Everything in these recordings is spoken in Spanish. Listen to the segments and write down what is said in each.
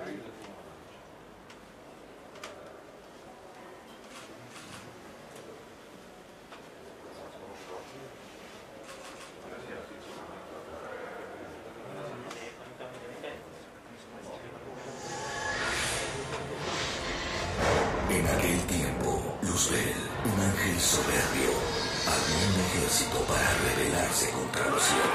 En aquel tiempo, Luzbel, un ángel soberbio, armó un ejército para rebelarse contra los cielos.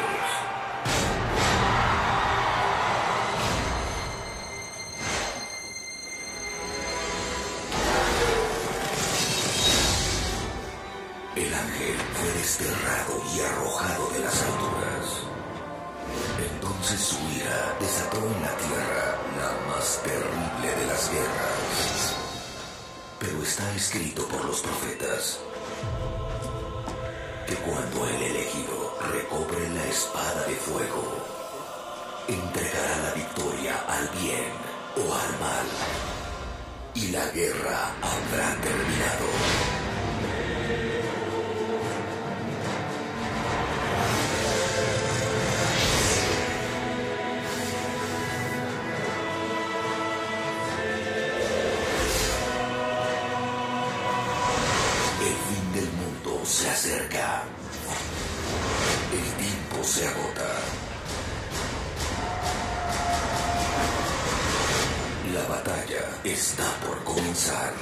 El ángel fue desterrado y arrojado de las alturas. Entonces su ira desató en la tierra la más terrible de las guerras. Pero está escrito por los profetas que cuando el elegido recobre la espada de fuego, entregará la victoria al bien o al mal, y la guerra habrá terminado. Se acerca. El tiempo se agota. La batalla está por comenzar.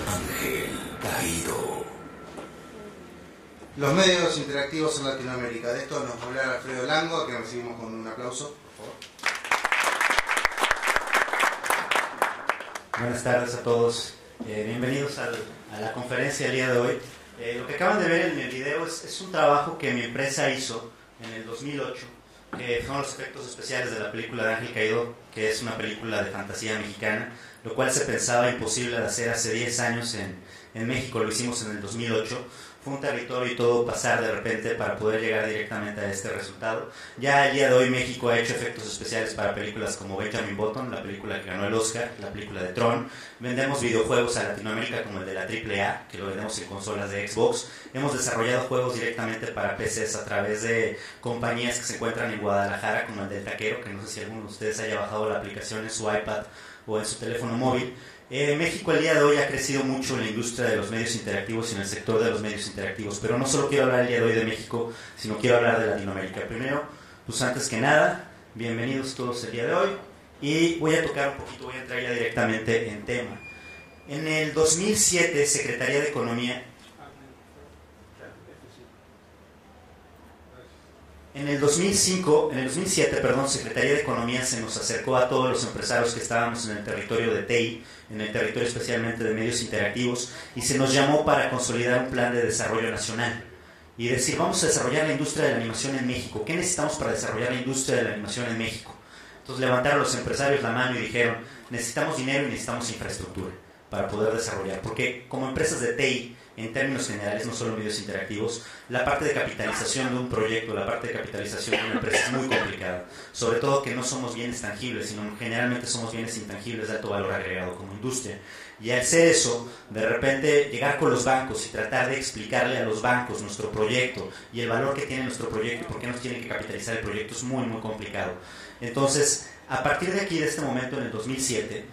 Ángel caído. Los medios interactivos en Latinoamérica. De esto nos va a hablar Alfredo Lango, a quien recibimos con un aplauso, por favor. Buenas tardes a todos. Bienvenidos a la conferencia el día de hoy. Lo que acaban de ver en el video es un trabajo que mi empresa hizo en el 2008, que son los efectos especiales de la película de Ángel Caído, que es una película de fantasía mexicana, lo cual se pensaba imposible de hacer hace 10 años en México. Lo hicimos en el 2008. Fue un territorio y todo pasar de repente para poder llegar directamente a este resultado. Ya el día de hoy México ha hecho efectos especiales para películas como Benjamin Button, la película que ganó el Oscar, la película de Tron. Vendemos videojuegos a Latinoamérica como el de la AAA, que lo vendemos en consolas de Xbox. Hemos desarrollado juegos directamente para PCs a través de compañías que se encuentran en Guadalajara, como el del Taquero, que no sé si alguno de ustedes haya bajado la aplicación en su iPad o en su teléfono móvil. México el día de hoy ha crecido mucho en la industria de los medios interactivos y en el sector de los medios interactivos, pero no solo quiero hablar el día de hoy de México, sino quiero hablar de Latinoamérica. Primero, pues antes que nada, bienvenidos todos el día de hoy, y voy a tocar un poquito, voy a entrar ya directamente en tema. En el 2007, Secretaría de Economía... En el 2007, Secretaría de Economía se nos acercó a todos los empresarios que estábamos en el territorio de TI, en el territorio especialmente de medios interactivos, y se nos llamó para consolidar un plan de desarrollo nacional y decir, vamos a desarrollar la industria de la animación en México. ¿Qué necesitamos para desarrollar la industria de la animación en México? Entonces levantaron los empresarios la mano y dijeron, necesitamos dinero y necesitamos infraestructura para poder desarrollar, porque como empresas de TI, en términos generales, no solo medios interactivos, la parte de capitalización de un proyecto, la parte de capitalización de una empresa es muy complicada, sobre todo que no somos bienes tangibles, sino generalmente somos bienes intangibles de alto valor agregado como industria. Y al ser eso, de repente llegar con los bancos y tratar de explicarle a los bancos nuestro proyecto y el valor que tiene nuestro proyecto y por qué nos tienen que capitalizar el proyecto es muy, muy complicado. Entonces, a partir de aquí, de este momento, en el 2007,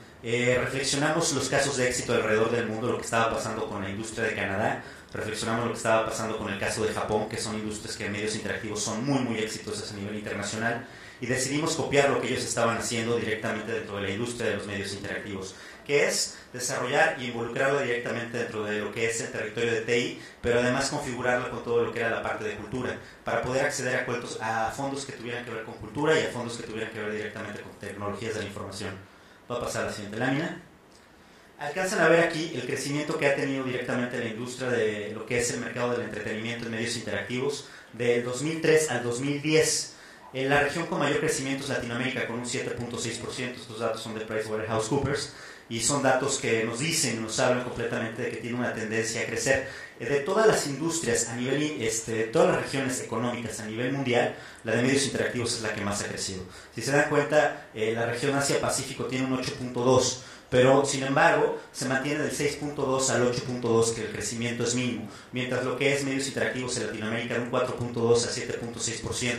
reflexionamos los casos de éxito alrededor del mundo, lo que estaba pasando con la industria de Canadá, reflexionamos lo que estaba pasando con el caso de Japón, que son industrias que en medios interactivos son muy, muy exitosas a nivel internacional, y decidimos copiar lo que ellos estaban haciendo directamente dentro de la industria de los medios interactivos, que es desarrollar y involucrarlo directamente dentro de lo que es el territorio de TI, pero además configurarlo con todo lo que era la parte de cultura, para poder acceder a fondos que tuvieran que ver con cultura y a fondos que tuvieran que ver directamente con tecnologías de la información. Va a pasar a la siguiente lámina. Alcanzan a ver aquí el crecimiento que ha tenido directamente la industria de lo que es el mercado del entretenimiento en medios interactivos del 2003 al 2010. En la región con mayor crecimiento es Latinoamérica, con un 7.6%. Estos datos son de PricewaterhouseCoopers y son datos que nos dicen, nos hablan completamente de que tiene una tendencia a crecer. De todas las industrias a nivel, de todas las regiones económicas a nivel mundial, la de medios interactivos es la que más ha crecido. Si se dan cuenta, la región Asia-Pacífico tiene un 8.2%, pero sin embargo se mantiene del 6.2 al 8.2, que el crecimiento es mínimo, mientras lo que es medios interactivos en Latinoamérica de un 4.2 a 7.6%.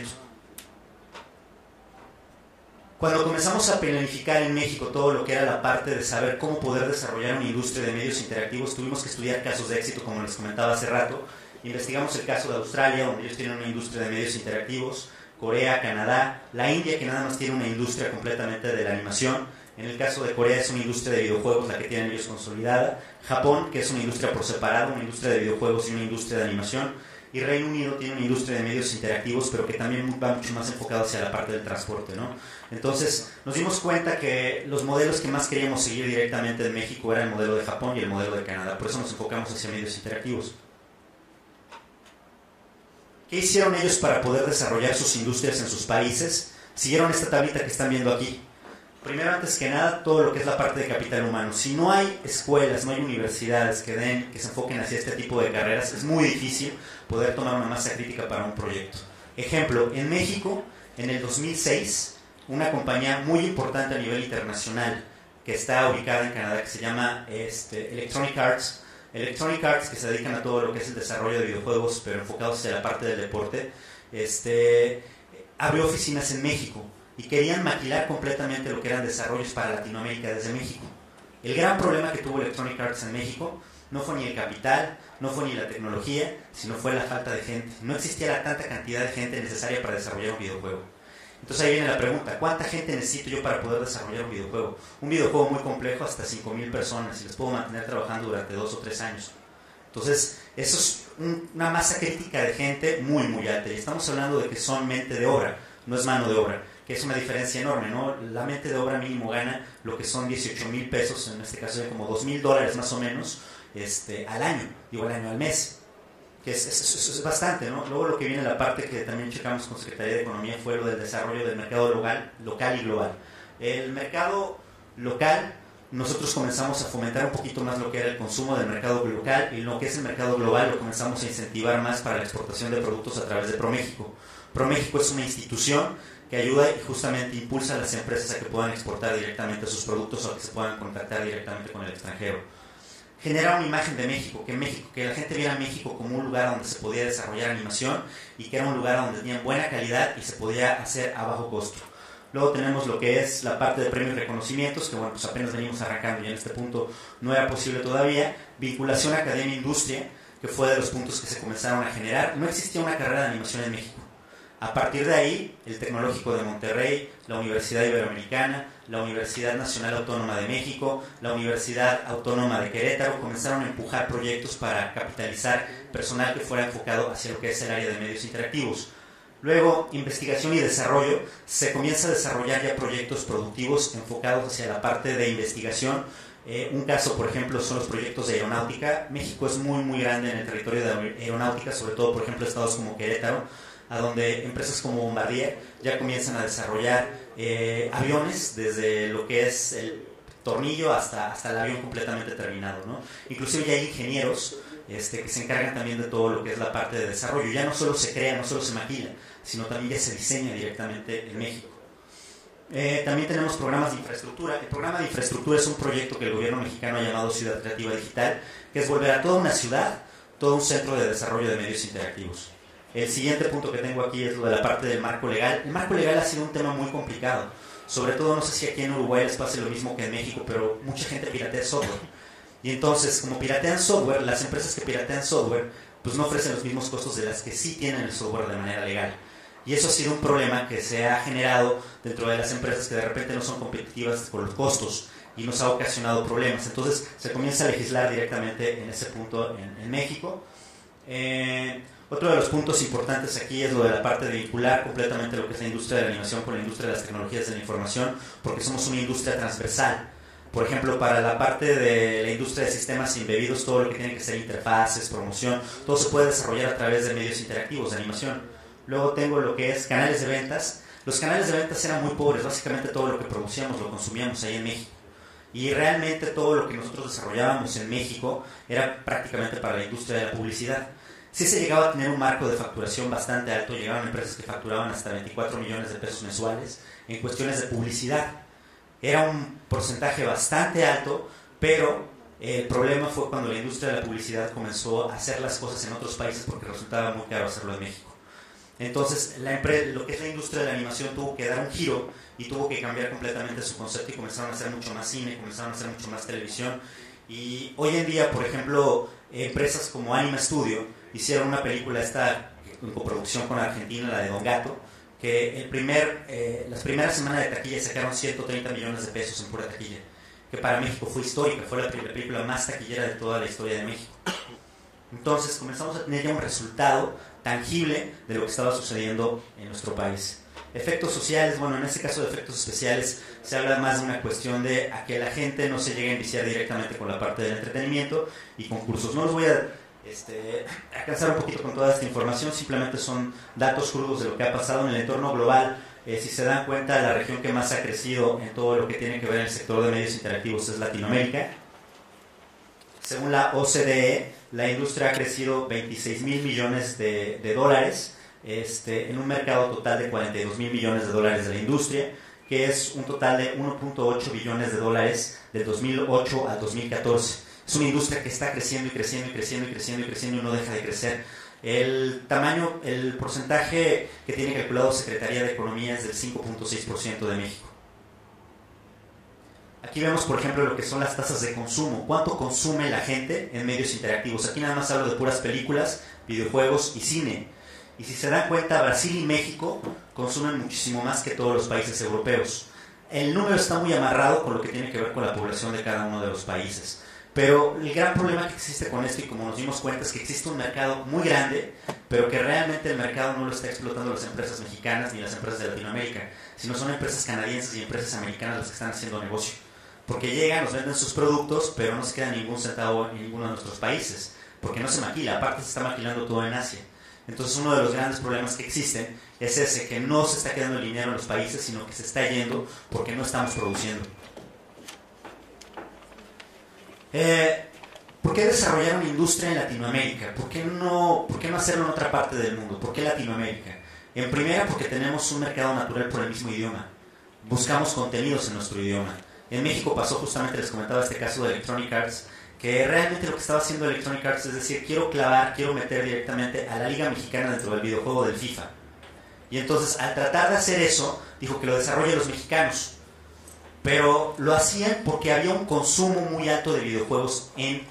Cuando comenzamos a planificar en México todo lo que era la parte de saber cómo poder desarrollar una industria de medios interactivos, tuvimos que estudiar casos de éxito, como les comentaba hace rato. Investigamos el caso de Australia, donde ellos tienen una industria de medios interactivos, Corea, Canadá, la India, que nada más tiene una industria completamente de la animación. En el caso de Corea es una industria de videojuegos la que tienen ellos consolidada, Japón, que es una industria por separado, una industria de videojuegos y una industria de animación, y Reino Unido tiene una industria de medios interactivos, pero que también va mucho más enfocado hacia la parte del transporte, ¿no? Entonces nos dimos cuenta que los modelos que más queríamos seguir directamente en México era el modelo de Japón y el modelo de Canadá, por eso nos enfocamos hacia medios interactivos. ¿Qué hicieron ellos para poder desarrollar sus industrias en sus países? Siguieron esta tablita que están viendo aquí. Primero, antes que nada, todo lo que es la parte de capital humano. Si no hay escuelas, no hay universidades que se enfoquen hacia este tipo de carreras, es muy difícil poder tomar una masa crítica para un proyecto. Ejemplo, en México, en el 2006, una compañía muy importante a nivel internacional que está ubicada en Canadá, que se llama Electronic Arts, que se dedican a todo lo que es el desarrollo de videojuegos, pero enfocados hacia la parte del deporte, abrió oficinas en México y querían maquilar completamente lo que eran desarrollos para Latinoamérica desde México. El gran problema que tuvo Electronic Arts en México no fue ni el capital, no fue ni la tecnología, sino fue la falta de gente. No existía la tanta cantidad de gente necesaria para desarrollar un videojuego. Entonces ahí viene la pregunta, ¿cuánta gente necesito yo para poder desarrollar un videojuego? Un videojuego muy complejo, hasta 5,000 personas, y les puedo mantener trabajando durante 2 o 3 años. Entonces, eso es una masa crítica de gente muy, muy alta. Y estamos hablando de que son mente de obra, no es mano de obra, que es una diferencia enorme, ¿no? La mente de obra mínimo gana lo que son 18,000 pesos, en este caso como $2,000 más o menos, al año, al mes. Que es bastante, ¿no? Luego lo que viene la parte que también checamos con Secretaría de Economía fue lo del desarrollo del mercado local y global. El mercado local, nosotros comenzamos a fomentar un poquito más lo que era el consumo del mercado local, y lo que es el mercado global lo comenzamos a incentivar más para la exportación de productos a través de ProMéxico. ProMéxico es una institución que ayuda y justamente impulsa a las empresas a que puedan exportar directamente sus productos o a que se puedan contactar directamente con el extranjero. Generar una imagen de México, que la gente viera a México como un lugar donde se podía desarrollar animación y que era un lugar donde tenían buena calidad y se podía hacer a bajo costo. Luego tenemos lo que es la parte de premios y reconocimientos, que bueno, pues apenas venimos arrancando y en este punto no era posible todavía. Vinculación academia-industria, que fue de los puntos que se comenzaron a generar. No existía una carrera de animación en México. A partir de ahí, el Tecnológico de Monterrey, la Universidad Iberoamericana, la Universidad Nacional Autónoma de México, la Universidad Autónoma de Querétaro comenzaron a empujar proyectos para capitalizar personal que fuera enfocado hacia lo que es el área de medios interactivos. Luego, investigación y desarrollo, se comienza a desarrollar ya proyectos productivos enfocados hacia la parte de investigación. Un caso, por ejemplo, son los proyectos de aeronáutica. México es muy, muy grande en el territorio de aeronáutica, sobre todo, por ejemplo, estados como Querétaro, a donde empresas como Bombardier ya comienzan a desarrollar aviones, desde lo que es el tornillo hasta el avión completamente terminado, ¿no? Inclusive ya hay ingenieros que se encargan también de todo lo que es la parte de desarrollo. Ya no solo se crea, no solo se maquila, sino también ya se diseña directamente en México. También tenemos programas de infraestructura. El programa de infraestructura es un proyecto que el gobierno mexicano ha llamado Ciudad Creativa Digital, que es volver a toda una ciudad todo un centro de desarrollo de medios interactivos. El siguiente punto que tengo aquí es lo de la parte del marco legal. El marco legal ha sido un tema muy complicado. Sobre todo, no sé si aquí en Uruguay les pase lo mismo que en México, pero mucha gente piratea software. Y entonces, como piratean software, las empresas que piratean software, pues no ofrecen los mismos costos de las que sí tienen el software de manera legal. Y eso ha sido un problema que se ha generado dentro de las empresas que de repente no son competitivas por los costos y nos ha ocasionado problemas. Entonces, se comienza a legislar directamente en ese punto en México. Otro de los puntos importantes aquí es lo de la parte de vincular completamente lo que es la industria de la animación con la industria de las tecnologías de la información, porque somos una industria transversal. Por ejemplo, para la parte de la industria de sistemas embebidos, todo lo que tiene que ser interfaces, promoción, todo se puede desarrollar a través de medios interactivos de animación. Luego tengo lo que es canales de ventas. Los canales de ventas eran muy pobres, básicamente todo lo que producíamos lo consumíamos ahí en México. Y realmente todo lo que nosotros desarrollábamos en México era prácticamente para la industria de la publicidad. Sí se llegaba a tener un marco de facturación bastante alto, llegaban empresas que facturaban hasta 24 millones de pesos mensuales en cuestiones de publicidad, Era un porcentaje bastante alto, pero el problema fue cuando la industria de la publicidad comenzó a hacer las cosas en otros países porque resultaba muy caro hacerlo en México. Entonces, lo que es la industria de la animación tuvo que dar un giro y tuvo que cambiar completamente su concepto y comenzaron a hacer mucho más cine, comenzaron a hacer mucho más televisión. Y hoy en día, por ejemplo, empresas como Anima Studio hicieron una película en coproducción con Argentina, la de Don Gato, que las primeras semanas de taquilla sacaron 130 millones de pesos en pura taquilla, que para México fue histórica, fue la película más taquillera de toda la historia de México. Entonces comenzamos a tener ya un resultado tangible de lo que estaba sucediendo en nuestro país. Efectos sociales, bueno, en este caso de efectos especiales se habla más de una cuestión de a que la gente no se llegue a enviciar directamente con la parte del entretenimiento y concursos. No los voy a cansar un poquito con toda esta información, simplemente son datos crudos de lo que ha pasado en el entorno global. Si se dan cuenta, la región que más ha crecido en todo lo que tiene que ver en el sector de medios interactivos es Latinoamérica. Según la OCDE, la industria ha crecido 26 mil millones de dólares en un mercado total de 42 mil millones de dólares de la industria, que es un total de 1.8 billones de dólares del 2008 al 2014. Es una industria que está creciendo y creciendo y creciendo y creciendo y creciendo y no deja de crecer. El porcentaje que tiene calculado Secretaría de Economía es del 5.6% de México. Aquí vemos, por ejemplo, lo que son las tasas de consumo. ¿Cuánto consume la gente en medios interactivos? Aquí nada más hablo de puras películas, videojuegos y cine. Y si se dan cuenta, Brasil y México consumen muchísimo más que todos los países europeos. El número está muy amarrado con lo que tiene que ver con la población de cada uno de los países. Pero el gran problema que existe con esto, y como nos dimos cuenta, es que existe un mercado muy grande, pero que realmente el mercado no lo está explotando las empresas mexicanas ni las empresas de Latinoamérica, sino son empresas canadienses y empresas americanas las que están haciendo negocio. Porque llegan, nos venden sus productos, pero no se queda ningún centavo en ninguno de nuestros países, porque no se maquila, aparte se está maquilando todo en Asia. Entonces uno de los grandes problemas que existen es ese, que no se está quedando el dinero en los países, sino que se está yendo porque no estamos produciendo. ¿Por qué desarrollar una industria en Latinoamérica? ¿Por qué no hacerlo en otra parte del mundo? ¿Por qué Latinoamérica? En primera, porque tenemos un mercado natural por el mismo idioma. Buscamos contenidos en nuestro idioma. En México pasó justamente, les comentaba este caso de Electronic Arts, que realmente lo que estaba haciendo Electronic Arts es decir, quiero meter directamente a la Liga Mexicana dentro del videojuego del FIFA. Y entonces, al tratar de hacer eso, dijo que lo desarrollen los mexicanos. Pero lo hacían porque había un consumo muy alto de videojuegos en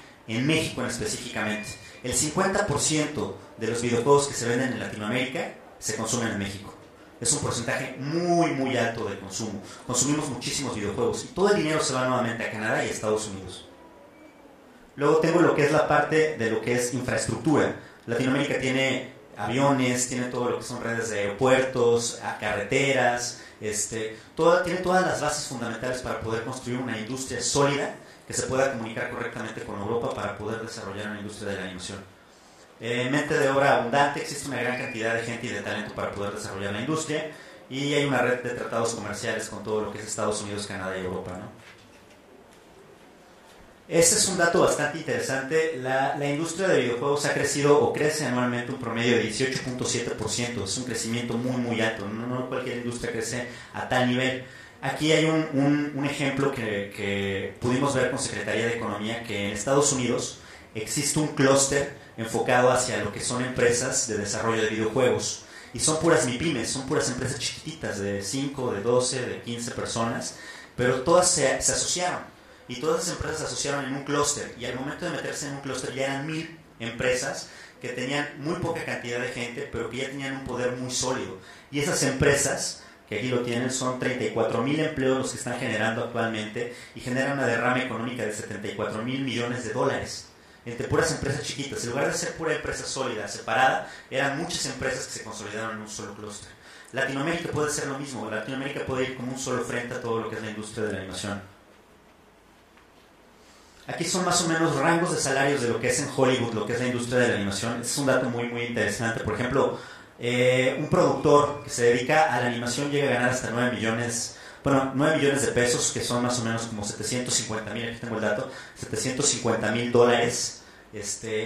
México específicamente. El 50% de los videojuegos que se venden en Latinoamérica se consumen en México. Es un porcentaje muy, muy alto de consumo. Consumimos muchísimos videojuegos y todo el dinero se va nuevamente a Canadá y a Estados Unidos. Luego tengo lo que es la parte de lo que es infraestructura. Latinoamérica tiene aviones, tiene todo lo que son redes de aeropuertos, carreteras, tiene todas las bases fundamentales para poder construir una industria sólida que se pueda comunicar correctamente con Europa para poder desarrollar una industria de la animación. Mente de obra abundante, existe una gran cantidad de gente y de talento para poder desarrollar la industria y hay una red de tratados comerciales con todo lo que es Estados Unidos, Canadá y Europa, ¿no? Este es un dato bastante interesante. La industria de videojuegos ha crecido o crece anualmente un promedio de 18.7%. Es un crecimiento muy muy alto. No cualquier industria crece a tal nivel. Aquí hay un ejemplo que pudimos ver con Secretaría de Economía, que en Estados Unidos existe un clúster enfocado hacia lo que son empresas de desarrollo de videojuegos. Y son puras MIPYMES, son puras empresas chiquititas de 5, de 12, de 15 personas, pero todas se asociaron. Y todas esas empresas se asociaron en un clúster, y al momento de meterse en un clúster ya eran 1000 empresas que tenían muy poca cantidad de gente, pero que ya tenían un poder muy sólido. Y esas empresas, que aquí lo tienen, son 34,000 empleos los que están generando actualmente, y generan una derrama económica de 74,000 millones de dólares entre puras empresas chiquitas. En lugar de ser pura empresa sólida, separada, eran muchas empresas que se consolidaron en un solo clúster. Latinoamérica puede ser lo mismo. Latinoamérica puede ir como un solo frente a todo lo que es la industria de la animación. Aquí son más o menos rangos de salarios de lo que es en Hollywood, lo que es la industria de la animación. Es un dato muy muy interesante. Por ejemplo, un productor que se dedica a la animación llega a ganar hasta 9 millones de pesos, que son más o menos como 750,000, aquí tengo el dato, 750,000 dólares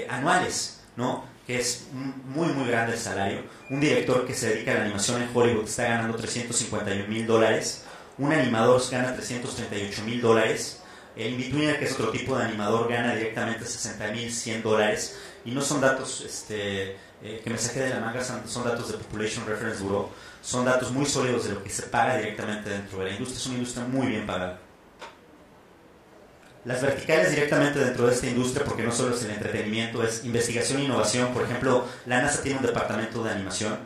anuales, ¿no? Que es muy muy grande el salario. Un director que se dedica a la animación en Hollywood está ganando 351,000 dólares. Un animador gana $338,000. El in-betweener, que es otro tipo de animador, gana directamente $60,100. Y no son datos que me saqué de la manga, son datos de Population Reference Bureau. Son datos muy sólidos de lo que se paga directamente dentro de la industria. Es una industria muy bien pagada. Las verticales directamente dentro de esta industria, porque no solo es el entretenimiento, es investigación e innovación. Por ejemplo, la NASA tiene un departamento de animación,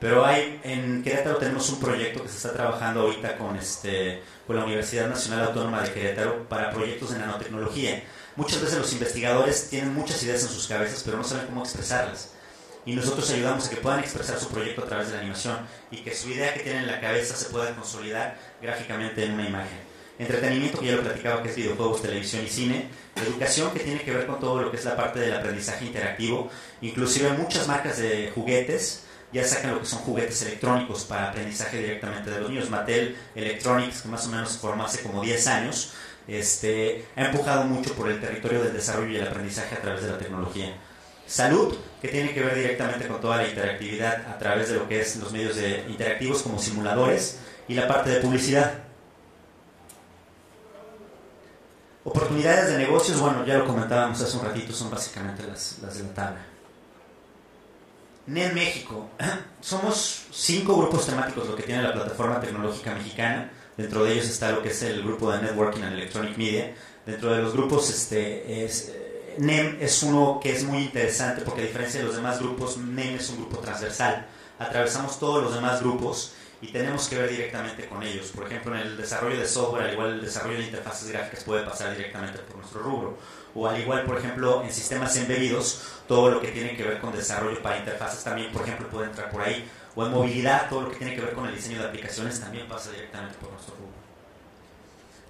pero en Querétaro tenemos un proyecto que se está trabajando ahorita con la Universidad Nacional Autónoma de Querétaro para proyectos de nanotecnología. Muchas veces los investigadores tienen muchas ideas en sus cabezas, pero no saben cómo expresarlas. Y nosotros ayudamos a que puedan expresar su proyecto a través de la animación y que su idea que tienen en la cabeza se pueda consolidar gráficamente en una imagen. Entretenimiento, que ya lo platicaba, que es videojuegos, televisión y cine. Educación, que tiene que ver con todo lo que es la parte del aprendizaje interactivo. Inclusive muchas marcas de juguetes ya sacan lo que son juguetes electrónicos para aprendizaje directamente de los niños. Mattel Electronics, que más o menos se formó hace como 10 años, ha empujado mucho por el territorio del desarrollo y el aprendizaje a través de la tecnología. Salud, que tiene que ver directamente con toda la interactividad a través de lo que es los medios interactivos como simuladores, y la parte de publicidad. Oportunidades de negocios, bueno, ya lo comentábamos hace un ratito, son básicamente las de la tabla. NEM México, somos 5 grupos temáticos lo que tiene la plataforma tecnológica mexicana. Dentro de ellos está lo que es el grupo de Networking and Electronic Media. Dentro de los grupos NEM es uno que es muy interesante porque, a diferencia de los demás grupos, NEM es un grupo transversal. Atravesamos todos los demás grupos y tenemos que ver directamente con ellos. Por ejemplo, en el desarrollo de software, al igual el desarrollo de interfaces gráficas puede pasar directamente por nuestro rubro. O al igual, por ejemplo, en sistemas embebidos, todo lo que tiene que ver con desarrollo para interfaces también, por ejemplo, puede entrar por ahí. O en movilidad, todo lo que tiene que ver con el diseño de aplicaciones también pasa directamente por nuestro rubro.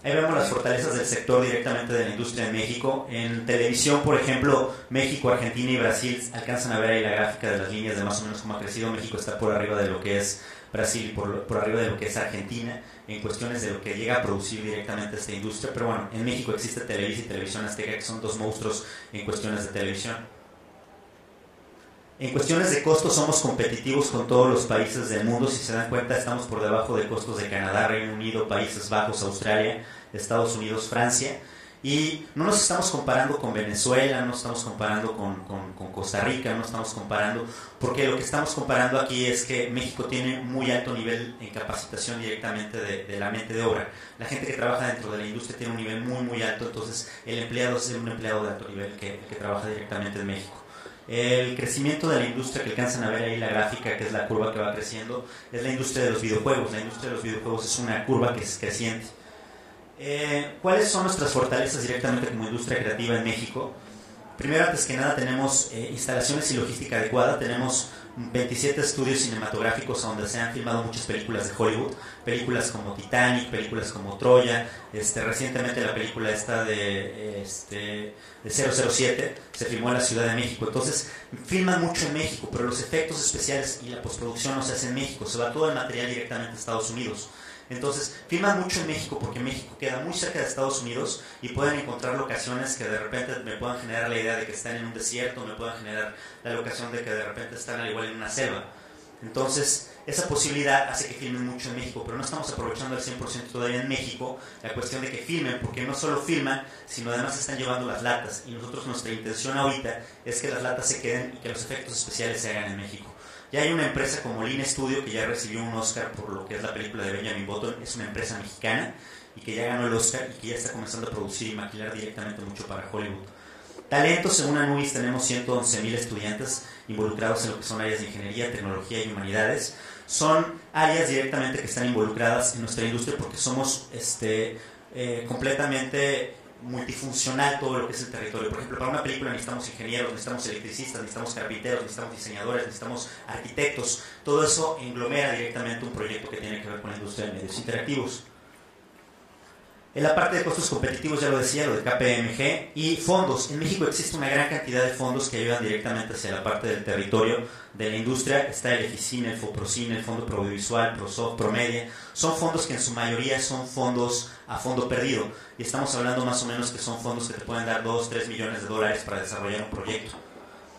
Ahí vemos las fortalezas del sector directamente de la industria en México. En televisión, por ejemplo, México, Argentina y Brasil alcanzan a ver ahí la gráfica de las líneas de más o menos cómo ha crecido. México está por arriba de lo que es Brasil y por arriba de lo que es Argentina en cuestiones de lo que llega a producir directamente esta industria. Pero bueno, en México existe Televisa y Televisión Azteca, que son 2 monstruos en cuestiones de televisión. En cuestiones de costos somos competitivos con todos los países del mundo. Si se dan cuenta, estamos por debajo de costos de Canadá, Reino Unido, Países Bajos, Australia, Estados Unidos, Francia. Y no nos estamos comparando con Venezuela, no nos estamos comparando con Costa Rica, no nos estamos comparando, porque lo que estamos comparando aquí es que México tiene muy alto nivel en capacitación directamente de la mente de obra. La gente que trabaja dentro de la industria tiene un nivel muy muy alto, entonces el empleado es un empleado de alto nivel que trabaja directamente en México. El crecimiento de la industria que alcanzan a ver ahí la gráfica, que es la curva que va creciendo, es la industria de los videojuegos. La industria de los videojuegos es una curva que es creciente. ¿Cuáles son nuestras fortalezas directamente como industria creativa en México? Primero, antes que nada, tenemos instalaciones y logística adecuada. Tenemos 27 estudios cinematográficos donde se han filmado muchas películas de Hollywood, películas como Titanic, películas como Troya, recientemente la película esta de 007 se filmó en la Ciudad de México. Entonces filman mucho en México, pero los efectos especiales y la postproducción no se hace en México, se va todo el material directamente a Estados Unidos. Entonces filman mucho en México porque México queda muy cerca de Estados Unidos y pueden encontrar locaciones que de repente me puedan generar la idea de que están en un desierto, me puedan generar la locación de que de repente están al igual en una selva. Entonces esa posibilidad hace que filmen mucho en México, pero no estamos aprovechando al 100% todavía en México la cuestión de que filmen, porque no solo filman, sino además están llevando las latas, y nosotros nuestra intención ahorita es que las latas se queden y que los efectos especiales se hagan en México. Ya hay una empresa como Line Studio que ya recibió un Oscar por lo que es la película de Benjamin Button. Es una empresa mexicana y que ya ganó el Oscar y que ya está comenzando a producir y maquilar directamente mucho para Hollywood. Talentos, según Anubis, tenemos 111,000 estudiantes involucrados en lo que son áreas de ingeniería, tecnología y humanidades. Son áreas directamente que están involucradas en nuestra industria porque somos completamente multifuncional todo lo que es el territorio. Por ejemplo, para una película necesitamos ingenieros, necesitamos electricistas, necesitamos carpinteros, necesitamos diseñadores, necesitamos arquitectos. Todo eso englomera directamente un proyecto que tiene que ver con la industria de medios interactivos. En la parte de costos competitivos ya lo decía, lo de KPMG. Y fondos. En México existe una gran cantidad de fondos que ayudan directamente hacia la parte del territorio de la industria. Está el EFICIN, el FOPROCIN, el Fondo Pro Audiovisual, ProSoft, Promedia. Son fondos que en su mayoría son fondos a fondo perdido. Y estamos hablando más o menos que son fondos que te pueden dar 2-3 millones de dólares para desarrollar un proyecto.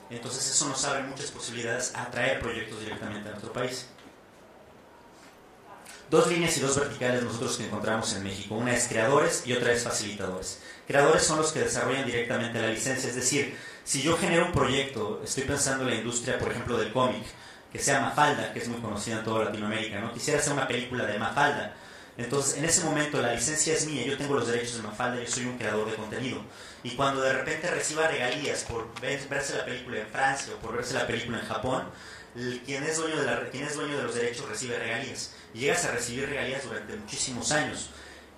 Entonces eso nos abre muchas posibilidades a atraer proyectos directamente a nuestro país. Dos líneas y dos verticales nosotros que encontramos en México. Una es creadores y otra es facilitadores. Creadores son los que desarrollan directamente la licencia, es decir, si yo genero un proyecto, estoy pensando en la industria, por ejemplo, del cómic, que sea Mafalda, que es muy conocida en toda Latinoamérica, ¿no? Quisiera hacer una película de Mafalda. Entonces, en ese momento la licencia es mía, yo tengo los derechos de Mafalda, yo soy un creador de contenido. Y cuando de repente reciba regalías por verse la película en Francia o por verse la película en Japón, quien es dueño de los derechos recibe regalías. Y llegas a recibir regalías durante muchísimos años.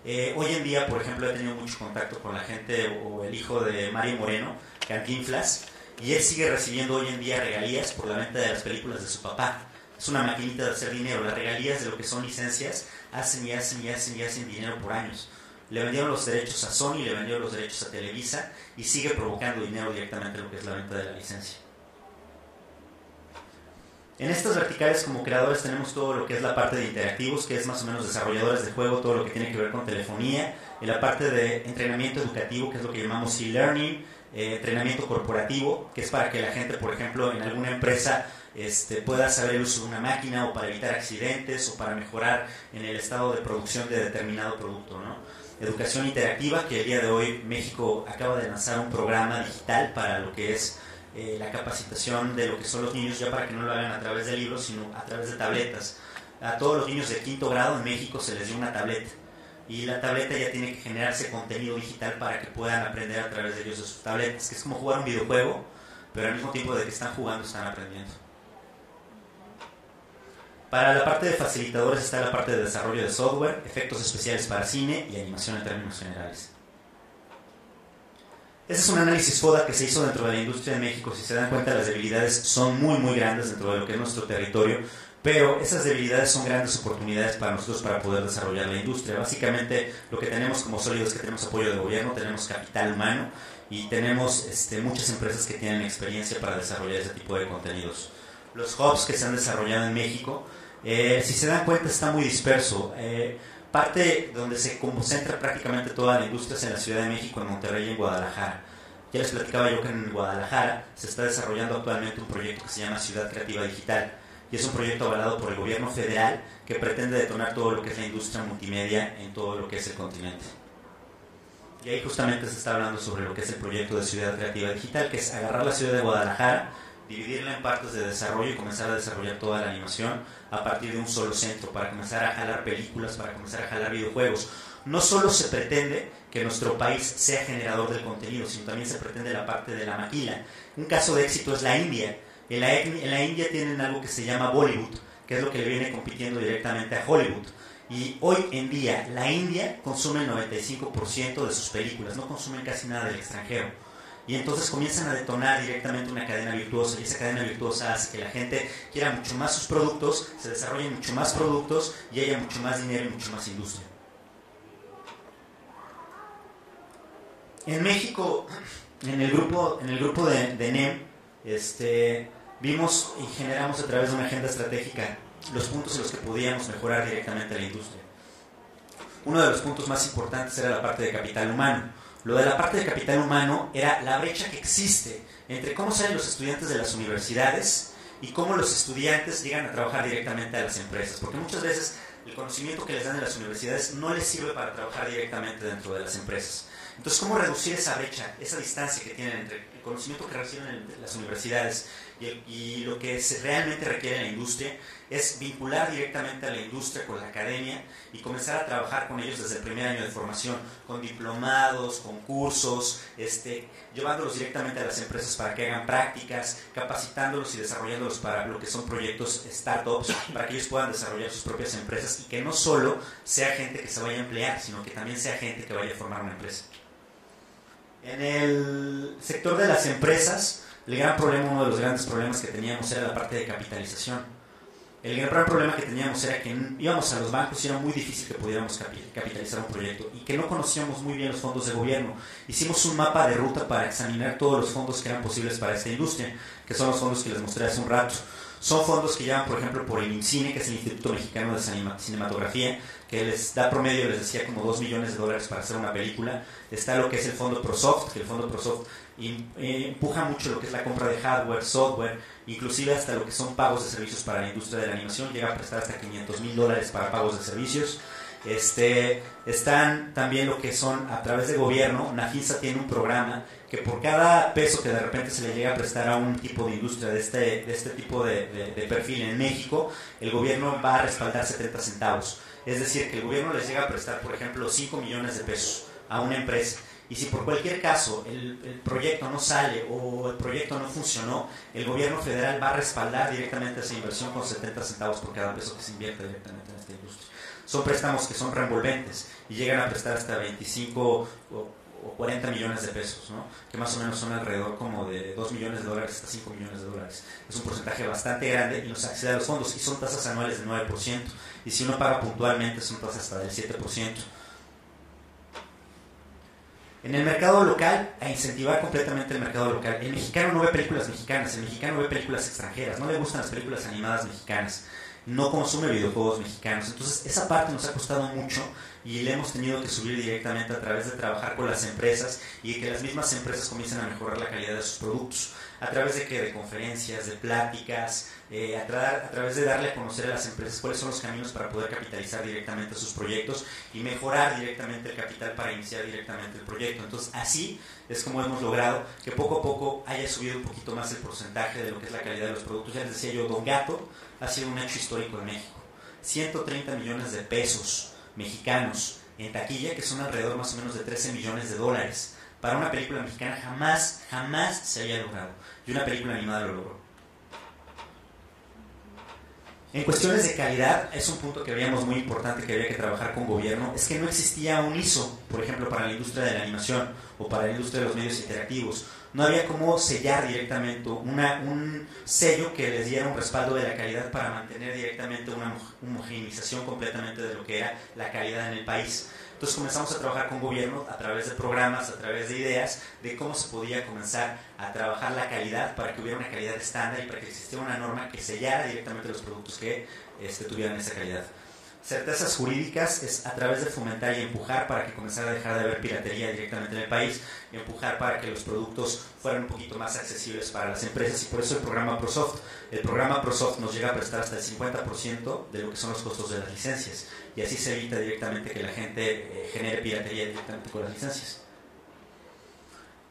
Hoy en día, por ejemplo, he tenido mucho contacto con la gente o el hijo de Mario Moreno, Cantinflas, y él sigue recibiendo hoy en día regalías por la venta de las películas de su papá. Es una maquinita de hacer dinero. Las regalías de lo que son licencias hacen dinero por años. Le vendieron los derechos a Sony, le vendieron los derechos a Televisa y sigue provocando dinero directamente en lo que es la venta de la licencia. En estas verticales como creadores tenemos todo lo que es la parte de interactivos, que es más o menos desarrolladores de juego, todo lo que tiene que ver con telefonía, y la parte de entrenamiento educativo, que es lo que llamamos e-learning, entrenamiento corporativo, que es para que la gente, por ejemplo, en alguna empresa pueda saber el uso de una máquina o para evitar accidentes o para mejorar en el estado de producción de determinado producto, ¿no? Educación interactiva, que el día de hoy México acaba de lanzar un programa digital para lo que es la capacitación de lo que son los niños, ya para que no lo hagan a través de libros, sino a través de tabletas. A todos los niños de quinto grado en México se les dio una tableta, y la tableta ya tiene que generarse contenido digital para que puedan aprender a través de ellos de sus tabletas, que es como jugar un videojuego, pero al mismo tiempo de que están jugando están aprendiendo. Para la parte de facilitadores está la parte de desarrollo de software, efectos especiales para cine y animación en términos generales. Este es un análisis FODA que se hizo dentro de la industria de México. Si se dan cuenta, las debilidades son muy grandes dentro de lo que es nuestro territorio, pero esas debilidades son grandes oportunidades para nosotros para poder desarrollar la industria. Básicamente lo que tenemos como sólido es que tenemos apoyo de gobierno, tenemos capital humano y tenemos muchas empresas que tienen experiencia para desarrollar ese tipo de contenidos. Los hubs que se han desarrollado en México, si se dan cuenta, está muy disperso. Parte donde se concentra prácticamente toda la industria es en la Ciudad de México, en Monterrey y en Guadalajara. Ya les platicaba yo que en Guadalajara se está desarrollando actualmente un proyecto que se llama Ciudad Creativa Digital, y es un proyecto avalado por el gobierno federal que pretende detonar todo lo que es la industria multimedia en todo lo que es el continente. Y ahí justamente se está hablando sobre lo que es el proyecto de Ciudad Creativa Digital, que es agarrar la ciudad de Guadalajara, dividirla en partes de desarrollo y comenzar a desarrollar toda la animación a partir de un solo centro, para comenzar a jalar películas, para comenzar a jalar videojuegos. No solo se pretende que nuestro país sea generador del contenido, sino también se pretende la parte de la maquila. Un caso de éxito es la India. En la India tienen algo que se llama Bollywood, que es lo que le viene compitiendo directamente a Hollywood. Y hoy en día la India consume el 95% de sus películas, no consumen casi nada del extranjero. Y entonces comienzan a detonar directamente una cadena virtuosa, y esa cadena virtuosa hace que la gente quiera mucho más sus productos, se desarrollen mucho más productos y haya mucho más dinero y mucho más industria. En México, en el grupo de NEM, vimos y generamos a través de una agenda estratégica los puntos en los que podíamos mejorar directamente la industria. Uno de los puntos más importantes era la parte de capital humano. Lo de la parte de capital humano era la brecha que existe entre cómo salen los estudiantes de las universidades y cómo los estudiantes llegan a trabajar directamente a las empresas, porque muchas veces el conocimiento que les dan en las universidades no les sirve para trabajar directamente dentro de las empresas. Entonces, ¿cómo reducir esa brecha, esa distancia que tienen entre el conocimiento que reciben en las universidades y lo que realmente requiere la industria? Es vincular directamente a la industria con la academia y comenzar a trabajar con ellos desde el primer año de formación, con diplomados, con cursos, llevándolos directamente a las empresas para que hagan prácticas, capacitándolos y desarrollándolos para lo que son proyectos startups, para que ellos puedan desarrollar sus propias empresas y que no solo sea gente que se vaya a emplear, sino que también sea gente que vaya a formar una empresa. En el sector de las empresas, uno de los grandes problemas que teníamos era la parte de capitalización. El gran problema que teníamos era que íbamos a los bancos y era muy difícil que pudiéramos capitalizar un proyecto y que no conocíamos muy bien los fondos de gobierno. Hicimos un mapa de ruta para examinar todos los fondos que eran posibles para esta industria, que son los fondos que les mostré hace un rato. Son fondos que llevan, por ejemplo, por el INCINE, que es el Instituto Mexicano de Cinematografía, que les da promedio, les decía, como $2 millones para hacer una película. Está lo que es el fondo ProSoft, que el fondo ProSoft empuja mucho lo que es la compra de hardware, software, inclusive hasta lo que son pagos de servicios para la industria de la animación. Llega a prestar hasta $500,000 para pagos de servicios. Están también lo que son a través de gobierno. Nafinsa tiene un programa que por cada peso que de repente se le llega a prestar a un tipo de industria de este tipo de perfil en México, el gobierno va a respaldar 70 centavos. Es decir, que el gobierno les llega a prestar, por ejemplo, 5 millones de pesos a una empresa, y si por cualquier caso el proyecto no sale o el proyecto no funcionó, el gobierno federal va a respaldar directamente esa inversión con 70 centavos por cada peso que se invierte directamente en esta industria. Son préstamos que son revolventes y llegan a prestar hasta 25 o 40 millones de pesos, ¿no? Que más o menos son alrededor como de $2 millones hasta $5 millones. Es un porcentaje bastante grande y nos accede a los fondos, y son tasas anuales del 9%, y si uno paga puntualmente son tasas hasta del 7%. En el mercado local, a incentivar completamente el mercado local. El mexicano no ve películas mexicanas, el mexicano ve películas extranjeras, no le gustan las películas animadas mexicanas, no consume videojuegos mexicanos. Entonces esa parte nos ha costado mucho y le hemos tenido que subir directamente a través de trabajar con las empresas y de que las mismas empresas comiencen a mejorar la calidad de sus productos. ¿A través de qué? De conferencias, de pláticas, a través de darle a conocer a las empresas cuáles son los caminos para poder capitalizar directamente sus proyectos y mejorar directamente el capital para iniciar directamente el proyecto. Entonces así es como hemos logrado que poco a poco haya subido un poquito más el porcentaje de lo que es la calidad de los productos. Ya les decía yo, Don Gato ha sido un hecho histórico en México. 130 millones de pesos mexicanos en taquilla, que son alrededor más o menos de $13 millones. Para una película mexicana jamás se había logrado, y una película animada lo logró. En cuestiones de calidad, es un punto que veíamos muy importante que había que trabajar con gobierno, es que no existía un ISO, por ejemplo, para la industria de la animación o para la industria de los medios interactivos. No había cómo sellar directamente un sello que les diera un respaldo de la calidad para mantener directamente una homogeneización completamente de lo que era la calidad en el país. Entonces comenzamos a trabajar con gobierno a través de programas, a través de ideas de cómo se podía comenzar a trabajar la calidad para que hubiera una calidad estándar y para que existiera una norma que sellara directamente los productos que tuvieran esa calidad. Certezas jurídicas es a través de fomentar y empujar para que comenzara a dejar de haber piratería directamente en el país, y empujar para que los productos fueran un poquito más accesibles para las empresas, y por eso el programa ProSoft. El programa ProSoft nos llega a prestar hasta el 50% de lo que son los costos de las licencias, y así se evita directamente que la gente genere piratería directamente con las licencias.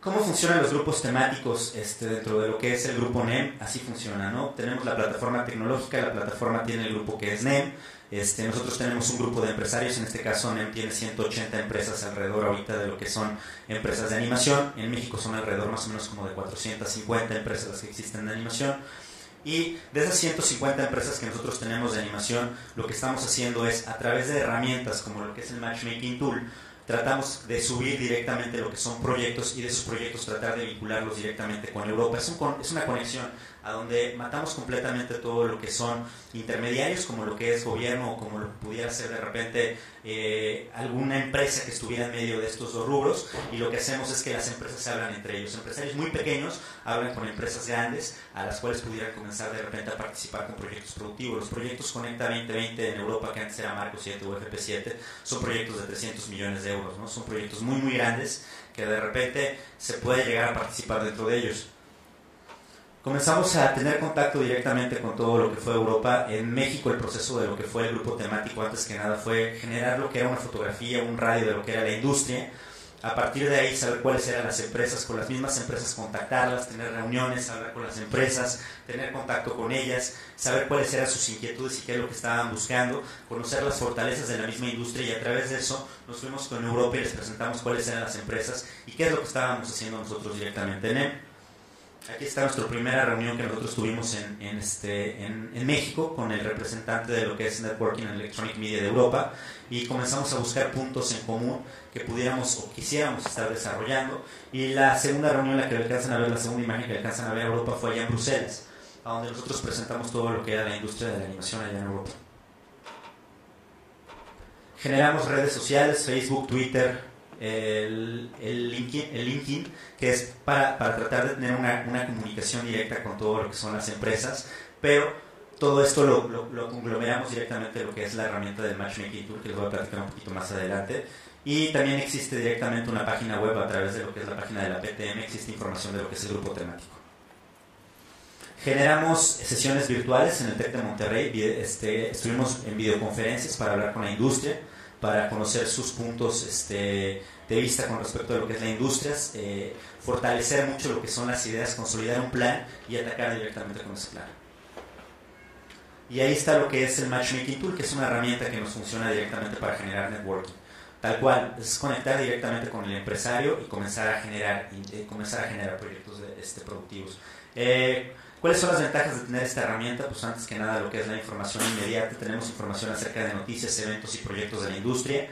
¿Cómo funcionan los grupos temáticos dentro de lo que es el grupo NEM? Así funciona, ¿no? Tenemos la plataforma tecnológica, la plataforma tiene el grupo que es NEM. Nosotros tenemos un grupo de empresarios, en este caso NEM tiene 180 empresas alrededor ahorita de lo que son empresas de animación. En México son alrededor más o menos como de 450 empresas las que existen de animación. Y de esas 150 empresas que nosotros tenemos de animación, lo que estamos haciendo es, a través de herramientas como lo que es el Matchmaking Tool, tratamos de subir directamente lo que son proyectos, y de esos proyectos tratar de vincularlos directamente con Europa. Es una conexión a donde matamos completamente todo lo que son intermediarios, como lo que es gobierno o como lo que pudiera ser de repente alguna empresa que estuviera en medio de estos dos rubros, y lo que hacemos es que las empresas se hablan entre ellos. Empresarios muy pequeños hablan con empresas grandes a las cuales pudieran comenzar de repente a participar con proyectos productivos. Los proyectos Conecta 2020 en Europa, que antes era Marco 7 o FP7, son proyectos de 300 millones de euros, ¿no? Son proyectos muy muy grandes que de repente se puede llegar a participar dentro de ellos. Comenzamos a tener contacto directamente con todo lo que fue Europa. En México el proceso de lo que fue el grupo temático antes que nada fue generar lo que era una fotografía, un radio de lo que era la industria. A partir de ahí saber cuáles eran las empresas, con las mismas empresas contactarlas, tener reuniones, hablar con las empresas, tener contacto con ellas, saber cuáles eran sus inquietudes y qué es lo que estaban buscando, conocer las fortalezas de la misma industria, y a través de eso nos fuimos con Europa y les presentamos cuáles eran las empresas y qué es lo que estábamos haciendo nosotros directamente en él. Aquí está nuestra primera reunión que nosotros tuvimos en México con el representante de lo que es Networking and Electronic Media de Europa, y comenzamos a buscar puntos en común que pudiéramos o quisiéramos estar desarrollando. Y la segunda reunión, la que alcanzan a ver, la segunda imagen que alcanzan a ver Europa, fue allá en Bruselas, a donde nosotros presentamos todo lo que era la industria de la animación allá en Europa. Generamos redes sociales, Facebook, Twitter, el LinkedIn, que es para tratar de tener una comunicación directa con todo lo que son las empresas, pero todo esto lo conglomeramos directamente en lo que es la herramienta del Matchmaking Tool, que les voy a platicar un poquito más adelante. Y también existe directamente una página web a través de lo que es la página de la PTM, existe información de lo que es el grupo temático. Generamos sesiones virtuales en el TEC de Monterrey, estuvimos en videoconferencias para hablar con la industria, para conocer sus puntos de vista con respecto a lo que es la industria, fortalecer mucho lo que son las ideas, consolidar un plan y atacar directamente con ese plan. Y ahí está lo que es el Matchmaking Tool, que es una herramienta que nos funciona directamente para generar networking. Tal cual, es conectar directamente con el empresario y comenzar a generar proyectos productivos. ¿Cuáles son las ventajas de tener esta herramienta? Pues antes que nada lo que es la información inmediata, tenemos información acerca de noticias, eventos y proyectos de la industria,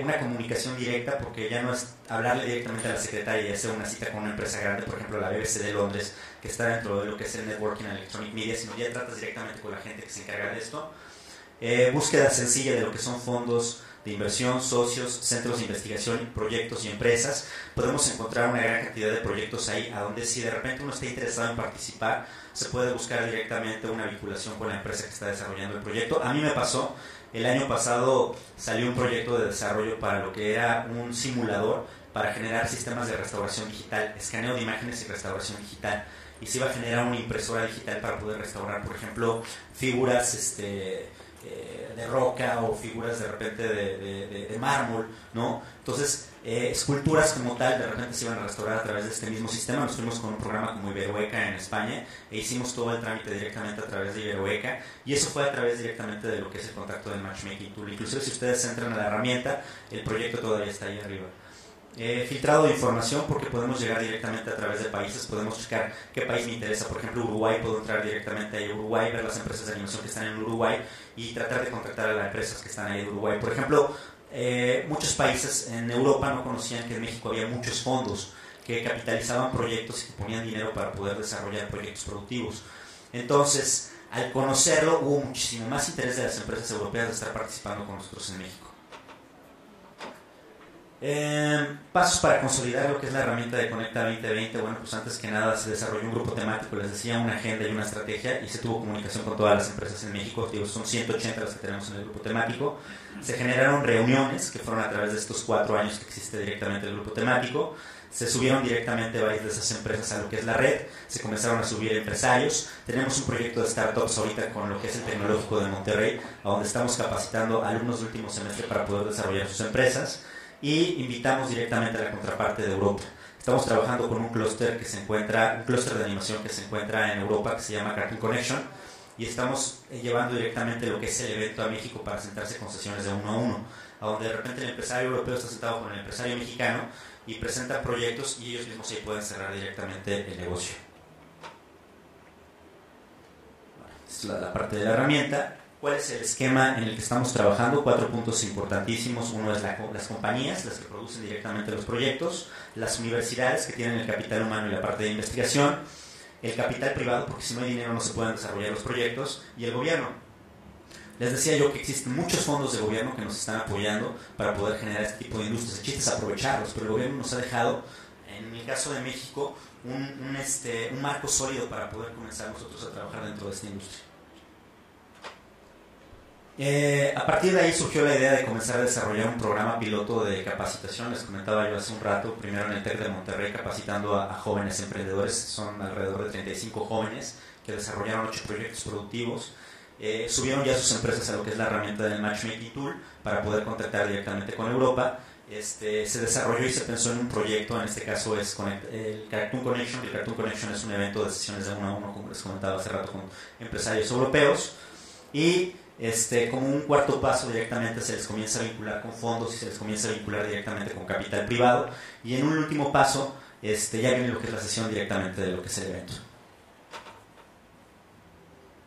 una comunicación directa, porque ya no es hablarle directamente a la secretaria y hacer una cita con una empresa grande, por ejemplo la BBC de Londres, que está dentro de lo que es el Networking and Electronic Media, sino ya tratas directamente con la gente que se encarga de esto. Búsqueda sencilla de lo que son fondos de inversión, socios, centros de investigación, proyectos y empresas. Podemos encontrar una gran cantidad de proyectos ahí, a donde si de repente uno está interesado en participar, se puede buscar directamente una vinculación con la empresa que está desarrollando el proyecto. A mí me pasó, el año pasado salió un proyecto de desarrollo para lo que era un simulador para generar sistemas de restauración digital, escaneo de imágenes y restauración digital, y se iba a generar una impresora digital para poder restaurar, por ejemplo, figuras de roca o figuras de repente de mármol, ¿no? Entonces, esculturas como tal de repente se iban a restaurar a través de este mismo sistema. Nos fuimos con un programa como Iberoeca en España e hicimos todo el trámite directamente a través de Iberoeca, y eso fue a través directamente de lo que es el contacto del Matchmaking Tool. Inclusive si ustedes entran a la herramienta, el proyecto todavía está ahí arriba. Filtrado de información, porque podemos llegar directamente a través de países, podemos checar qué país me interesa. Por ejemplo, Uruguay, puedo entrar directamente a Uruguay, ver las empresas de animación que están en Uruguay y tratar de contactar a las empresas que están ahí en Uruguay. Por ejemplo, muchos países en Europa no conocían que en México había muchos fondos que capitalizaban proyectos y que ponían dinero para poder desarrollar proyectos productivos. Entonces, al conocerlo, hubo muchísimo más interés de las empresas europeas de estar participando con nosotros en México. Pasos para consolidar lo que es la herramienta de Conecta 2020. Bueno, pues antes que nada se desarrolló un grupo temático, les decía, una agenda y una estrategia, y se tuvo comunicación con todas las empresas en México. Digo, son 180 las que tenemos en el grupo temático. Se generaron reuniones que fueron a través de estos 4 años que existe directamente el grupo temático. Se subieron directamente varias de esas empresas a lo que es la red, se comenzaron a subir empresarios. Tenemos un proyecto de startups ahorita con lo que es el Tecnológico de Monterrey, a donde estamos capacitando a alumnos de último semestre para poder desarrollar sus empresas, y invitamos directamente a la contraparte de Europa. Estamos trabajando con un clúster de animación que se encuentra en Europa, que se llama Cartoon Connection, y estamos llevando directamente lo que es el evento a México para sentarse con sesiones de 1 a 1, a donde de repente el empresario europeo está sentado con el empresario mexicano y presentan proyectos, y ellos mismos ahí pueden cerrar directamente el negocio. Bueno, esta es la parte de la herramienta. ¿Cuál es el esquema en el que estamos trabajando? 4 puntos importantísimos. Uno es las compañías, las que producen directamente los proyectos, las universidades que tienen el capital humano y la parte de investigación, el capital privado, porque si no hay dinero no se pueden desarrollar los proyectos, y el gobierno. Les decía yo que existen muchos fondos de gobierno que nos están apoyando para poder generar este tipo de industrias. El chiste es aprovecharlos, pero el gobierno nos ha dejado, en el caso de México, un marco sólido para poder comenzar nosotros a trabajar dentro de esta industria. A partir de ahí surgió la idea de comenzar a desarrollar un programa piloto de capacitación. Les comentaba yo hace un rato, primero en el TEC de Monterrey, capacitando a jóvenes emprendedores. Son alrededor de 35 jóvenes que desarrollaron 8 proyectos productivos. Subieron ya sus empresas a lo que es la herramienta del Matchmaking Tool para poder contactar directamente con Europa. Se desarrolló y se pensó en un proyecto, en este caso es el Cartoon Connection. El Cartoon Connection es un evento de sesiones de 1 a 1, como les comentaba hace rato, con empresarios europeos, y como un cuarto paso directamente se les comienza a vincular con fondos y se les comienza a vincular directamente con capital privado, y en un último paso ya viene lo que es la sesión directamente de lo que es el evento.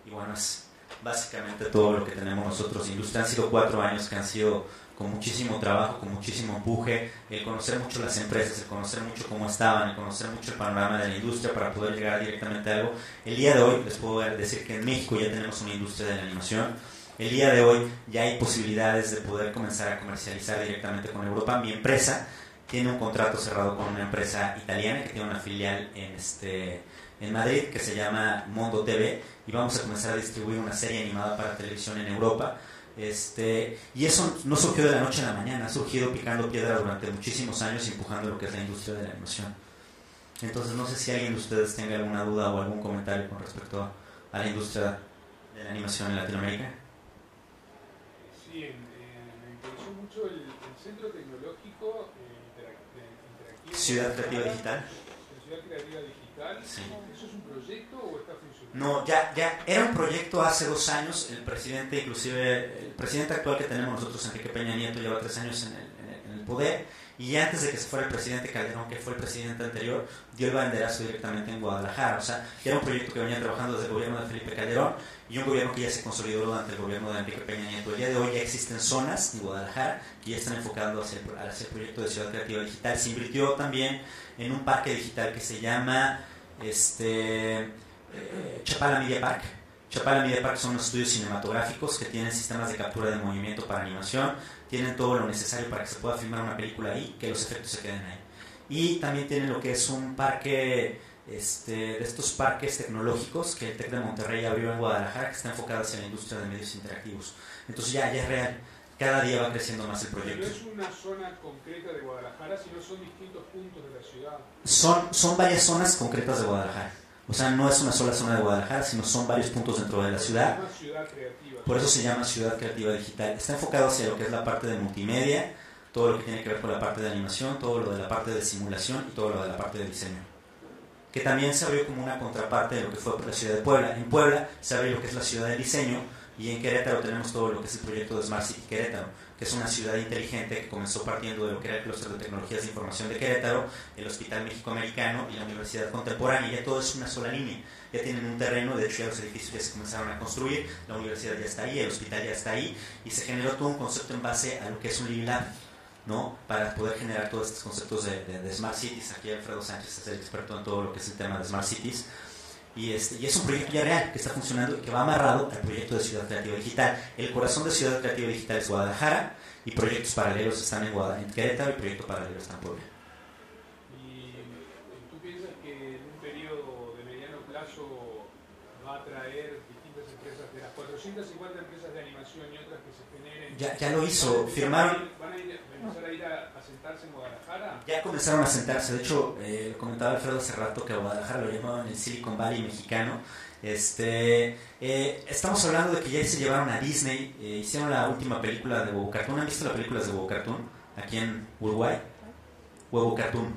Y bueno, es básicamente todo lo que tenemos nosotros en industria. Han sido 4 años que han sido con muchísimo trabajo, con muchísimo empuje, el conocer mucho las empresas, el conocer mucho cómo estaban, el conocer mucho el panorama de la industria para poder llegar directamente a algo. El día de hoy les puedo decir que en México ya tenemos una industria de la animación. El día de hoy ya hay posibilidades de poder comenzar a comercializar directamente con Europa. Mi empresa tiene un contrato cerrado con una empresa italiana que tiene una filial en Madrid que se llama Mondo TV, y vamos a comenzar a distribuir una serie animada para televisión en Europa. Y eso no surgió de la noche a la mañana, ha surgido picando piedra durante muchísimos años y empujando lo que es la industria de la animación. Entonces no sé si alguien de ustedes tenga alguna duda o algún comentario con respecto a la industria de la animación en Latinoamérica. Sí, me interesó mucho el Centro Tecnológico Interactivo. Ciudad Creativa Digital. Ciudad Creativa Digital. Sí. ¿Eso es un proyecto o está funcionando? No, ya era un proyecto hace 2 años. El presidente, inclusive el presidente actual que tenemos nosotros, Enrique Peña Nieto, lleva 3 años en el poder, y antes de que se fuera el presidente Calderón, que fue el presidente anterior, dio el banderazo directamente en Guadalajara. O sea, era un proyecto que venía trabajando desde el gobierno de Felipe Calderón y un gobierno que ya se consolidó durante el gobierno de Enrique Peña Nieto. El día de hoy ya existen zonas en Guadalajara que ya están enfocando hacia el proyecto de Ciudad Creativa Digital. Se invirtió también en un parque digital que se llama Chapala Media Park. Chapala Media Park son unos estudios cinematográficos que tienen sistemas de captura de movimiento para animación, tienen todo lo necesario para que se pueda filmar una película ahí, que los efectos se queden ahí. Y también tienen lo que es un parque, de estos parques tecnológicos que el TEC de Monterrey abrió en Guadalajara, que está enfocado hacia la industria de medios interactivos. Entonces ya es real, cada día va creciendo más el proyecto. No es una zona concreta de Guadalajara, sino son distintos puntos de la ciudad. Son varias zonas concretas de Guadalajara. O sea, no es una sola zona de Guadalajara, sino son varios puntos dentro de la ciudad. Es una ciudad creativa. Por eso se llama Ciudad Creativa Digital. Está enfocado hacia lo que es la parte de multimedia, todo lo que tiene que ver con la parte de animación, todo lo de la parte de simulación y todo lo de la parte de diseño. Que también se abrió como una contraparte de lo que fue la ciudad de Puebla. En Puebla se abrió lo que es la ciudad de diseño, y en Querétaro tenemos todo lo que es el proyecto de Smart City Querétaro, que es una ciudad inteligente que comenzó partiendo de lo que era el clúster de tecnologías de información de Querétaro, el Hospital México-Americano y la Universidad Contemporánea. Ya todo es una sola línea, ya tienen un terreno, de hecho ya los edificios ya se comenzaron a construir, la universidad ya está ahí, el hospital ya está ahí, y se generó todo un concepto en base a lo que es un Live Lab, ¿no? Para poder generar todos estos conceptos de Smart Cities. Aquí Alfredo Sánchez es el experto en todo lo que es el tema de Smart Cities. Y es un proyecto ya real que está funcionando y que va amarrado al proyecto de Ciudad Creativa Digital. El corazón de Ciudad Creativa Digital es Guadalajara, y proyectos paralelos están en Querétaro, y proyecto paralelo está en Puebla. ¿Y tú piensas que en un periodo de mediano plazo va a atraer distintas empresas, de las 450 empresas de animación y otras que se generen? Ya lo hizo, firmaron. ¿Van a empezar a ir a sentarse en Guadalajara? Ya comenzaron a sentarse. De hecho, lo comentaba Alfredo hace rato, que a Guadalajara lo llamaban el Silicon Valley mexicano. Estamos hablando de que ya se llevaron a Disney, hicieron la última película de Huevo Cartoon. ¿Han visto las películas de Huevo Cartoon aquí en Uruguay? Huevo Cartoon.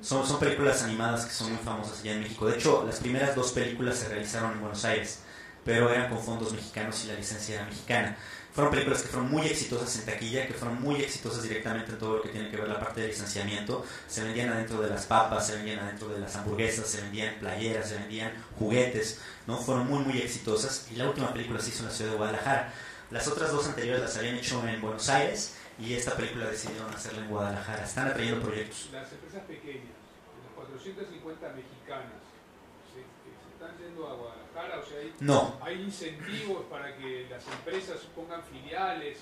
Son películas animadas que son muy famosas allá en México. De hecho, las primeras 2 películas se realizaron en Buenos Aires, pero eran con fondos mexicanos y la licencia era mexicana. Fueron películas que fueron muy exitosas en taquilla, que fueron muy exitosas directamente en todo lo que tiene que ver la parte de licenciamiento. Se vendían adentro de las papas, se vendían adentro de las hamburguesas, se vendían playeras, se vendían juguetes, ¿no? Fueron muy exitosas, y la última película se hizo en la ciudad de Guadalajara. Las otras 2 anteriores las habían hecho en Buenos Aires, y esta película decidieron hacerla en Guadalajara. Están atrayendo proyectos. Las empresas pequeñas, las 450 mexicanas, ¿se están yendo a Guadalajara? O sea, ¿hay incentivos para que las empresas pongan filiales?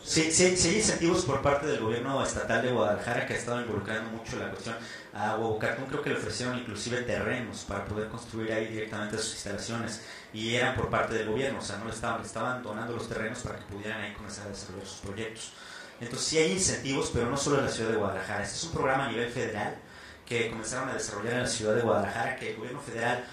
Sí, hay incentivos por parte del gobierno estatal de Guadalajara, que ha estado involucrando mucho la cuestión. A Huevo Cartoon creo que le ofrecieron inclusive terrenos para poder construir ahí directamente sus instalaciones, y eran por parte del gobierno. O sea, no le estaban donando los terrenos para que pudieran ahí comenzar a desarrollar sus proyectos. Entonces sí hay incentivos, pero no solo en la ciudad de Guadalajara. Este es un programa a nivel federal que comenzaron a desarrollar en la ciudad de Guadalajara, que el gobierno federal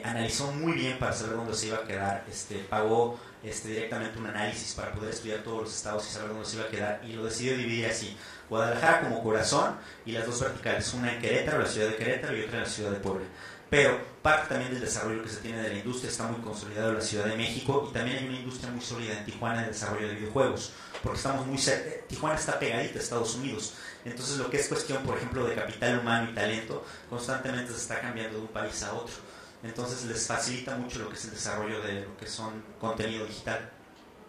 analizó muy bien para saber dónde se iba a quedar. Pagó directamente un análisis para poder estudiar todos los estados y saber dónde se iba a quedar, y lo decidió dividir así: Guadalajara como corazón y las 2 verticales, una en Querétaro, la ciudad de Querétaro, y otra en la ciudad de Puebla. Pero parte también del desarrollo que se tiene de la industria está muy consolidado en la Ciudad de México, y también hay una industria muy sólida en Tijuana de desarrollo de videojuegos, porque estamos muy cerca. Tijuana está pegadita a Estados Unidos. Entonces lo que es cuestión, por ejemplo, de capital humano y talento, constantemente se está cambiando de un país a otro. Entonces les facilita mucho lo que es el desarrollo de lo que son contenido digital.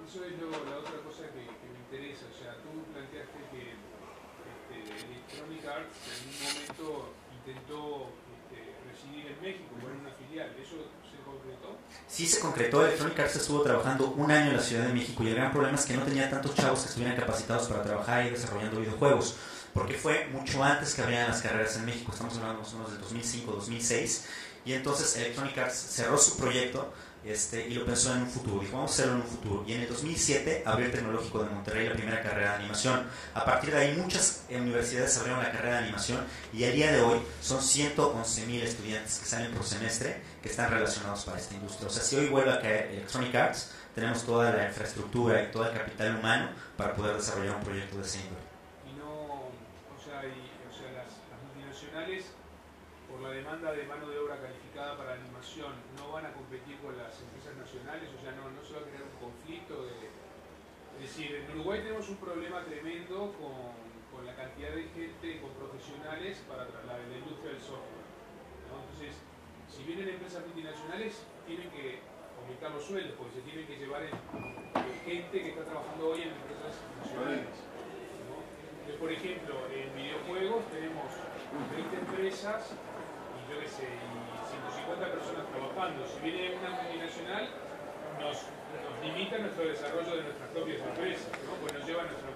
Eso es la otra cosa que me interesa. O sea, tú planteaste que Electronic Arts en un momento intentó residir en México, poner una filial. ¿Eso se concretó? Sí se concretó. Electronic Arts estuvo trabajando 1 año en la Ciudad de México, y el gran problema es que no tenía tantos chavos que estuvieran capacitados para trabajar y desarrollando videojuegos. porque fue mucho antes que abrieran las carreras en México, estamos hablando más o menos del 2005, 2006, y entonces Electronic Arts cerró su proyecto y lo pensó en un futuro, dijo vamos a hacerlo en un futuro, y en el 2007 abrió el Tecnológico de Monterrey la primera carrera de animación. A partir de ahí muchas universidades abrieron la carrera de animación, y al día de hoy son 111,000 estudiantes que salen por semestre que están relacionados para esta industria. O sea, si hoy vuelve a caer Electronic Arts, tenemos toda la infraestructura y todo el capital humano para poder desarrollar un proyecto de ese índole. Y no, las multinacionales, por la demanda de mano de obra calificada para animación, no van a competir con las empresas nacionales, o sea, no se va a crear un conflicto es decir, en Uruguay tenemos un problema tremendo con la cantidad de gente, con profesionales para la industria del software, ¿no? Entonces, si vienen empresas multinacionales, tienen que aumentar los sueldos, porque se tienen que llevar gente que está trabajando hoy en empresas nacionales, ¿no? Entonces, por ejemplo, en videojuegos tenemos 20 empresas y yo qué sé, y 150 personas trabajando. Si viene una multinacional, nos limita nuestro desarrollo de nuestras propias empresas, ¿no? Pues nos lleva nuestra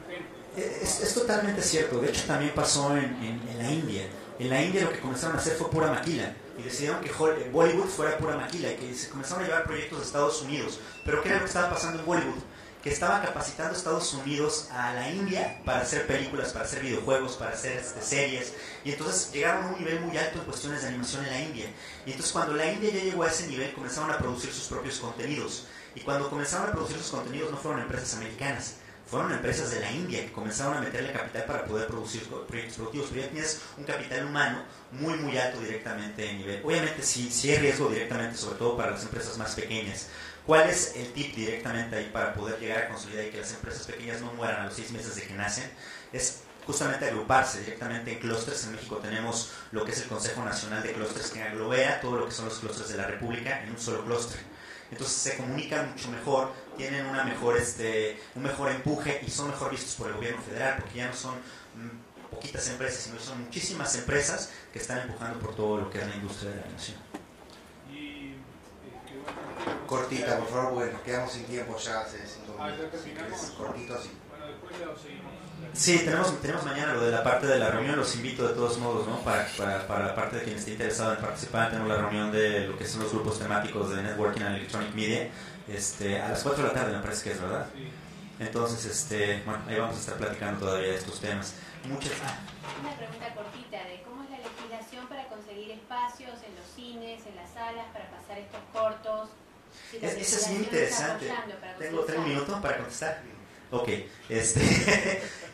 gente. Es totalmente cierto. De hecho, también pasó en la India. En la India lo que comenzaron a hacer fue pura maquila, y decidieron que Bollywood fuera pura maquila, y que se comenzaron a llevar proyectos de Estados Unidos. Pero ¿qué era lo que estaba pasando en Bollywood? Que estaban capacitando a Estados Unidos a la India para hacer películas, para hacer videojuegos, para hacer series, y entonces llegaron a un nivel muy alto en cuestiones de animación en la India. Y entonces cuando la India ya llegó a ese nivel, comenzaron a producir sus propios contenidos, y cuando comenzaron a producir sus contenidos no fueron empresas americanas, fueron empresas de la India que comenzaron a meterle capital para poder producir proyectos productivos. Pero ya tienes un capital humano muy muy alto directamente en nivel. Obviamente sí hay riesgo directamente, sobre todo para las empresas más pequeñas. ¿Cuál es el tip directamente ahí para poder llegar a consolidar y que las empresas pequeñas no mueran a los 6 meses de que nacen? Es justamente agruparse directamente en clústeres. En México tenemos lo que es el Consejo Nacional de Clústeres, que aglomera todo lo que son los clústeres de la República en un solo clúster. Entonces se comunican mucho mejor, tienen un mejor empuje y son mejor vistos por el gobierno federal, porque ya no son poquitas empresas, sino son muchísimas empresas que están empujando por todo lo que es la industria de la animación. Cortita, por favor, bueno, nos quedamos sin tiempo ya hace 5 minutos. ¿Ya terminamos? Cortito así. Bueno, después lo seguimos. Sí, tenemos mañana lo de la parte de la reunión, los invito de todos modos, ¿no? Para la parte de quien esté interesado en participar, tenemos la reunión de lo que son los grupos temáticos de Networking and Electronic Media, a las 4 de la tarde me parece que es, ¿verdad? Sí. Entonces, bueno, ahí vamos a estar platicando todavía de estos temas. Una pregunta cortita de cómo es la legislación para conseguir espacios en los cines, en las salas, para pasar estos cortos. Si la Eso es bien legislación interesante. está apoyando para ¿Tengo conseguir un minuto para contestar? Ok, eso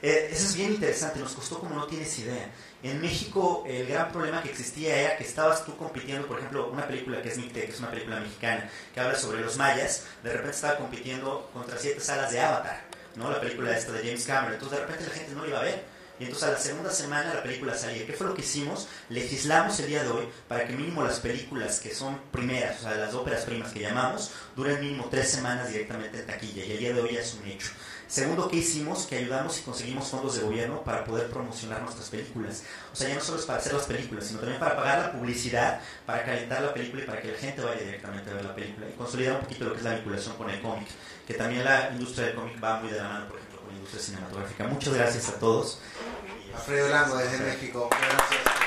es bien interesante, nos costó como no tienes idea. En México el gran problema que existía era que estabas tú compitiendo, por ejemplo, una película que es Mictec, que es una película mexicana, que habla sobre los mayas, de repente estaba compitiendo contra 7 salas de Avatar, ¿no? La película esta de James Cameron, entonces de repente la gente no la iba a ver. Y entonces a la segunda semana la película salía. ¿Qué fue lo que hicimos? Legislamos el día de hoy para que mínimo las películas que son primeras, o sea, las óperas primas que llamamos, duren mínimo 3 semanas directamente en taquilla, y el día de hoy ya es un hecho. Segundo, ¿qué hicimos? Que ayudamos y conseguimos fondos de gobierno para poder promocionar nuestras películas. O sea, ya no solo es para hacer las películas, sino también para pagar la publicidad, para calentar la película y para que la gente vaya directamente a ver la película. Y consolidar un poquito lo que es la vinculación con el cómic, que también la industria del cómic va muy de la mano, por ejemplo, con la industria cinematográfica. Muchas gracias a todos. Alfredo Lango desde México. Gracias.